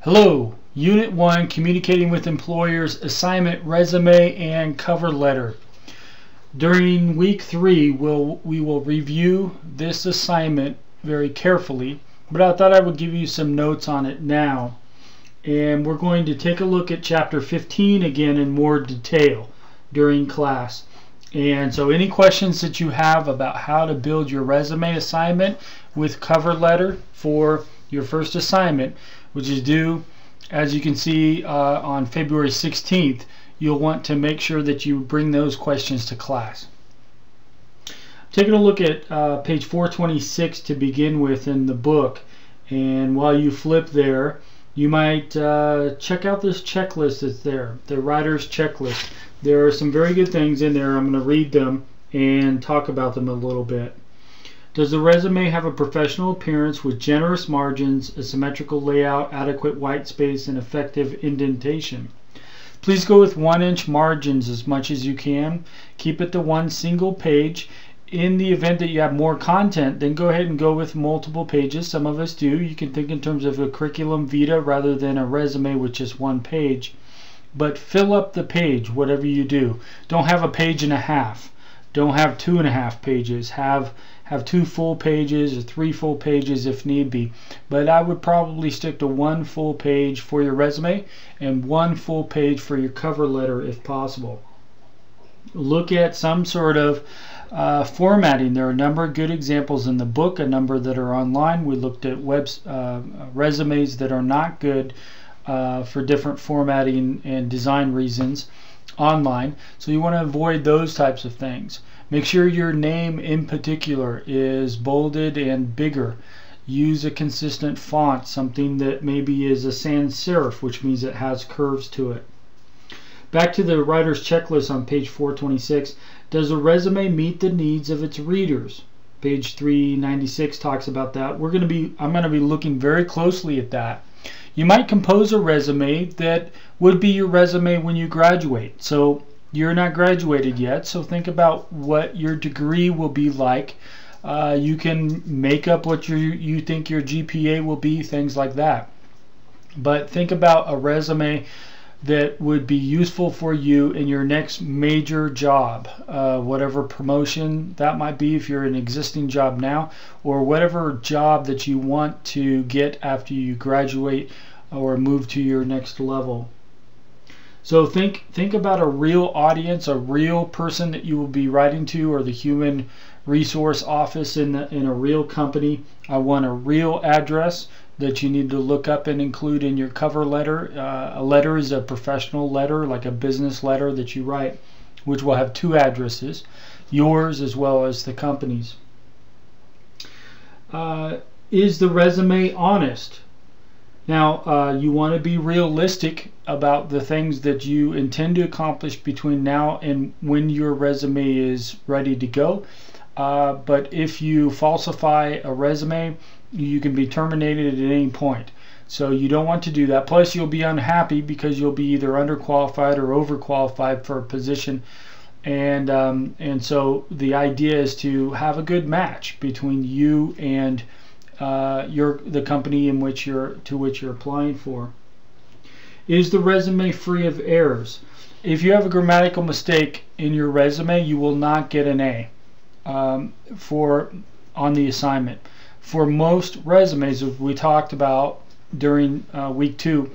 Hello, Unit 1, Communicating with Employers, Assignment, Resume, and Cover Letter. During Week 3, we will review this assignment very carefully, but I thought I would give you some notes on it now. And we're going to take a look at Chapter 15 again in more detail during class. And so any questions that you have about how to build your resume assignment with cover letter for your first assignment, which is due, as you can see, on February 16th, you'll want to make sure that you bring those questions to class. Taking a look at page 426 to begin with in the book, and while you flip there, you might check out this checklist that's there, the writer's checklist. There are some very good things in there. I'm going to read them and talk about them a little bit. Does the resume have a professional appearance with generous margins, a symmetrical layout, adequate white space, and effective indentation? Please go with 1-inch margins as much as you can. Keep it to one single page. In the event that you have more content, then go ahead and go with multiple pages. Some of us do. You can think in terms of a curriculum vitae rather than a resume with just one page. But fill up the page, whatever you do. Don't have a page and a half. Don't have 2.5 pages. Have 2 full pages or 3 full pages if need be. But I would probably stick to 1 full page for your resume and 1 full page for your cover letter if possible. Look at some sort of formatting. There are a number of good examples in the book, a number that are online. We looked at resumes that are not good for different formatting and design reasons online. So you want to avoid those types of things. Make sure your name in particular is bolded and bigger. Use a consistent font, something that maybe is a sans serif, which means it has curves to it. Back to the writer's checklist on page 426. Does a resume meet the needs of its readers? Page 396 talks about that. I'm going to be looking very closely at that. You might compose a resume that would be your resume when you graduate. So you're not graduated yet, so think about what your degree will be like. You can make up what you think your GPA will be, things like that. But think about a resume that would be useful for you in your next major job, whatever promotion that might be if you're in an existing job now, or whatever job that you want to get after you graduate or move to your next level. So think about a real audience, a real person that you will be writing to, or the human resource office in a real company. I want a real address that you need to look up and include in your cover letter. A letter is a professional letter, like a business letter that you write, which will have 2 addresses, yours as well as the company's. Is the resume honest? Now, you want to be realistic about the things that you intend to accomplish between now and when your resume is ready to go. But if you falsify a resume, you can be terminated at any point. So you don't want to do that. Plus, you'll be unhappy because you'll be either underqualified or overqualified for a position. And so the idea is to have a good match between you and the company in which you're applying for. Is the resume free of errors? If you have a grammatical mistake in your resume, you will not get an A on the assignment. For most resumes, as we talked about during week 2,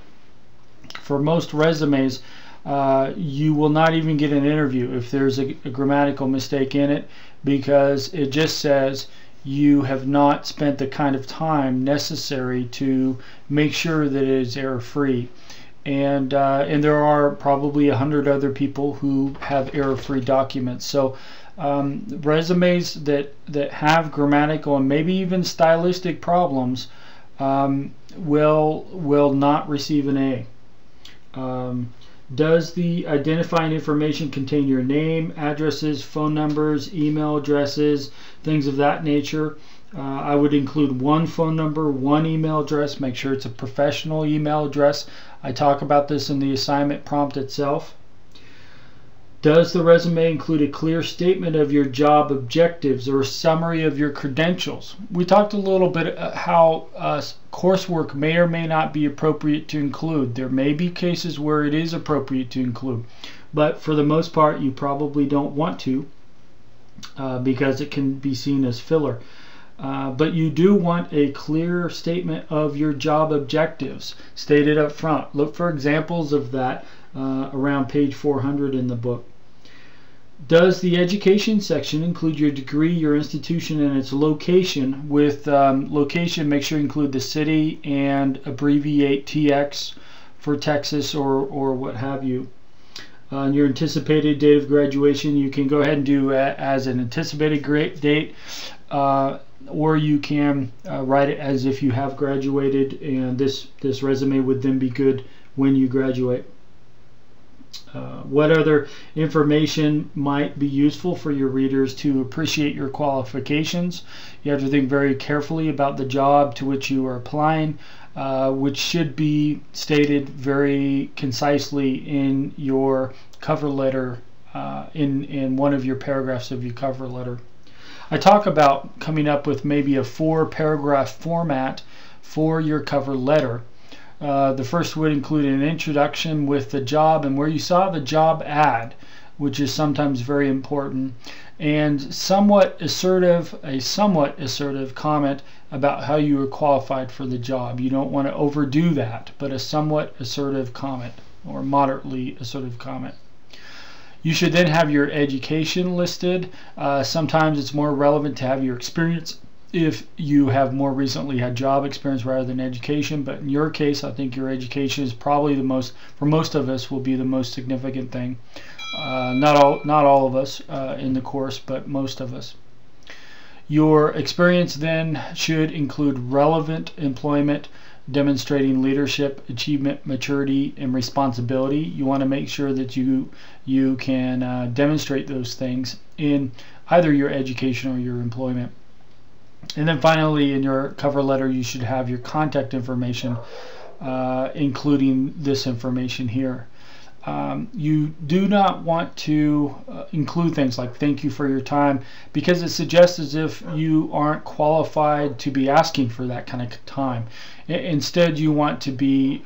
for most resumes, you will not even get an interview if there's a grammatical mistake in it, because it just says you have not spent the kind of time necessary to make sure that it is error-free. And there are probably 100 other people who have error-free documents. So resumes that have grammatical and maybe even stylistic problems will not receive an A. Does the identifying information contain your name, addresses, phone numbers, email addresses, things of that nature? I would include 1 phone number, 1 email address. Make sure it's a professional email address. I talk about this in the assignment prompt itself. Does the resume include a clear statement of your job objectives or a summary of your credentials? We talked a little bit how coursework may or may not be appropriate to include. There may be cases where it is appropriate to include, but for the most part you probably don't want to because it can be seen as filler. But you do want a clear statement of your job objectives stated up front. Look for examples of that around page 400 in the book. Does the education section include your degree, your institution, and its location? With location, make sure you include the city and abbreviate TX for Texas or what have you. Your anticipated date of graduation, you can go ahead and do as an anticipated date, or you can write it as if you have graduated, and this resume would then be good when you graduate. What other information might be useful for your readers to appreciate your qualifications? You have to think very carefully about the job to which you are applying, which should be stated very concisely in your cover letter, in one of your paragraphs of your cover letter. I talk about coming up with maybe a 4-paragraph format for your cover letter. The first would include an introduction with the job and where you saw the job ad, which is sometimes very important, and a somewhat assertive comment about how you were qualified for the job. You don't want to overdo that, but a somewhat assertive comment or moderately assertive comment. You should then have your education listed. Sometimes it's more relevant to have your experience if you have more recently had job experience rather than education, but in your case I think your education is probably the most, for most of us, will be the most significant thing. Not all of us in the course, but most of us. Your experience then should include relevant employment demonstrating leadership, achievement, maturity, and responsibility. You want to make sure that you can demonstrate those things in either your education or your employment. And then finally, in your cover letter, you should have your contact information, including this information here. You do not want to include things like "thank you for your time," because it suggests as if you aren't qualified to be asking for that kind of time. Instead, you want to be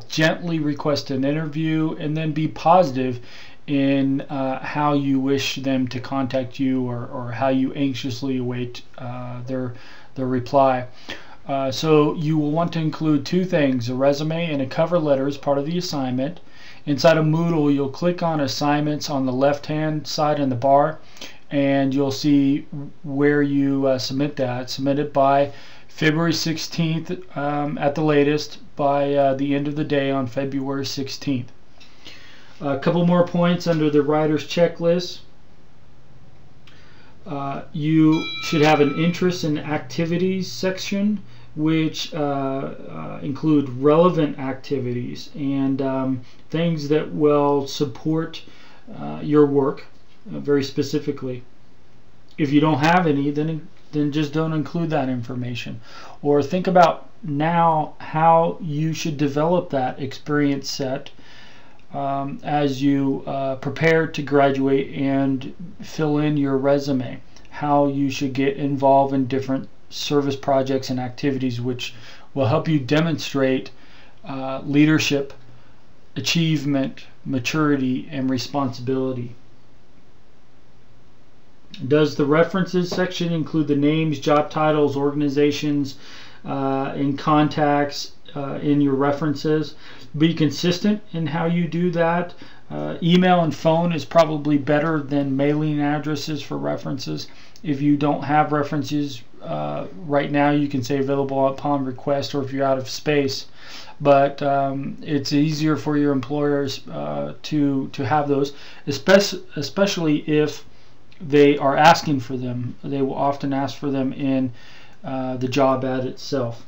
gently request an interview and then be positive in how you wish them to contact you, or how you anxiously await their reply. So you will want to include 2 things: a resume and a cover letter as part of the assignment. Inside of Moodle, you'll click on assignments on the left hand side in the bar, and you'll see where you submit that. Submit it by February 16th at the latest, by the end of the day on February 16th. A couple more points under the writer's checklist. You should have an interest and activities section, which include relevant activities and things that will support your work very specifically. If you don't have any, then just don't include that information. Or think about now how you should develop that experience set as you prepare to graduate and fill in your resume. How you should get involved in different service projects and activities which will help you demonstrate leadership, achievement, maturity, and responsibility. Does the references section include the names, job titles, organizations, and contacts in your references? Be consistent in how you do that. Email and phone is probably better than mailing addresses for references. If you don't have references right now, you can say available upon request, or if you're out of space. But it's easier for your employers to have those, especially if they are asking for them. They will often ask for them in the job ad itself.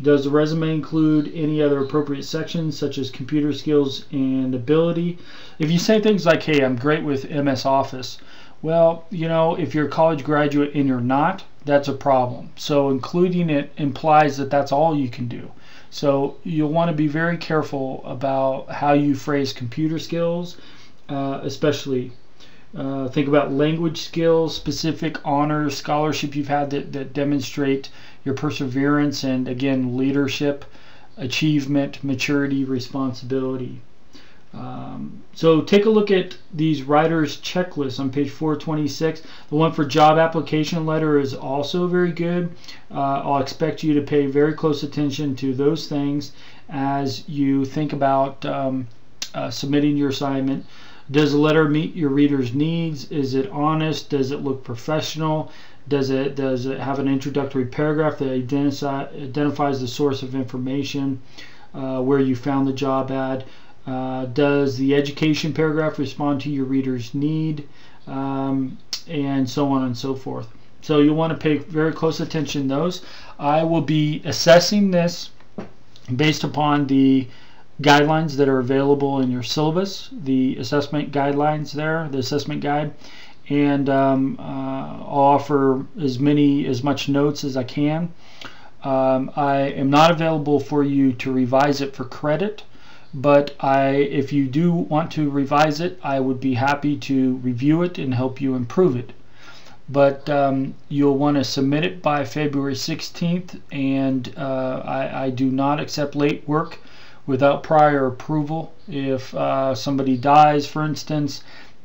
Does the resume include any other appropriate sections such as computer skills and ability? If you say things like, hey, I'm great with MS Office, well, you know, if you're a college graduate and you're not, that's a problem. So including it implies that that's all you can do. So you'll want to be very careful about how you phrase computer skills especially. Think about language skills, specific honors, scholarship you've had that demonstrate your perseverance and, again, leadership, achievement, maturity, responsibility. So take a look at these writer's checklists on page 426. The one for job application letter is also very good. I'll expect you to pay very close attention to those things as you think about submitting your assignment. Does the letter meet your reader's needs? Is it honest? Does it look professional? Does it have an introductory paragraph that identifies the source of information, where you found the job ad? Does the education paragraph respond to your reader's need? And so on and so forth. So you'll want to pay very close attention to those. I will be assessing this based upon the guidelines that are available in your syllabus, the assessment guidelines there, the assessment guide, and I'll offer as much notes as I can. I am not available for you to revise it for credit, but if you do want to revise it, I would be happy to review it and help you improve it. But you'll want to submit it by February 16th, and I do not accept late work without prior approval. If somebody dies, for instance,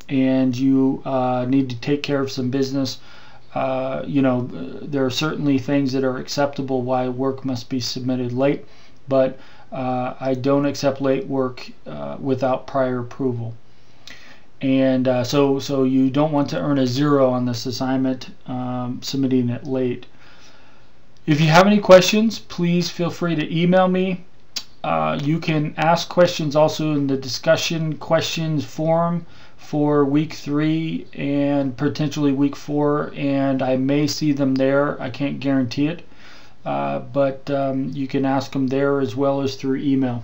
and you need to take care of some business, there are certainly things that are acceptable why work must be submitted late, but I don't accept late work without prior approval. And so you don't want to earn a 0 on this assignment submitting it late. If you have any questions, please feel free to email me. You can ask questions also in the discussion questions forum for week 3 and potentially week 4, and I may see them there. I can't guarantee it, but you can ask them there as well as through email.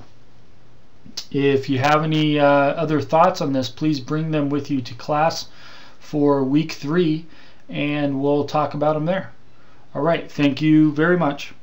If you have any other thoughts on this, please bring them with you to class for week 3, and we'll talk about them there. All right, thank you very much.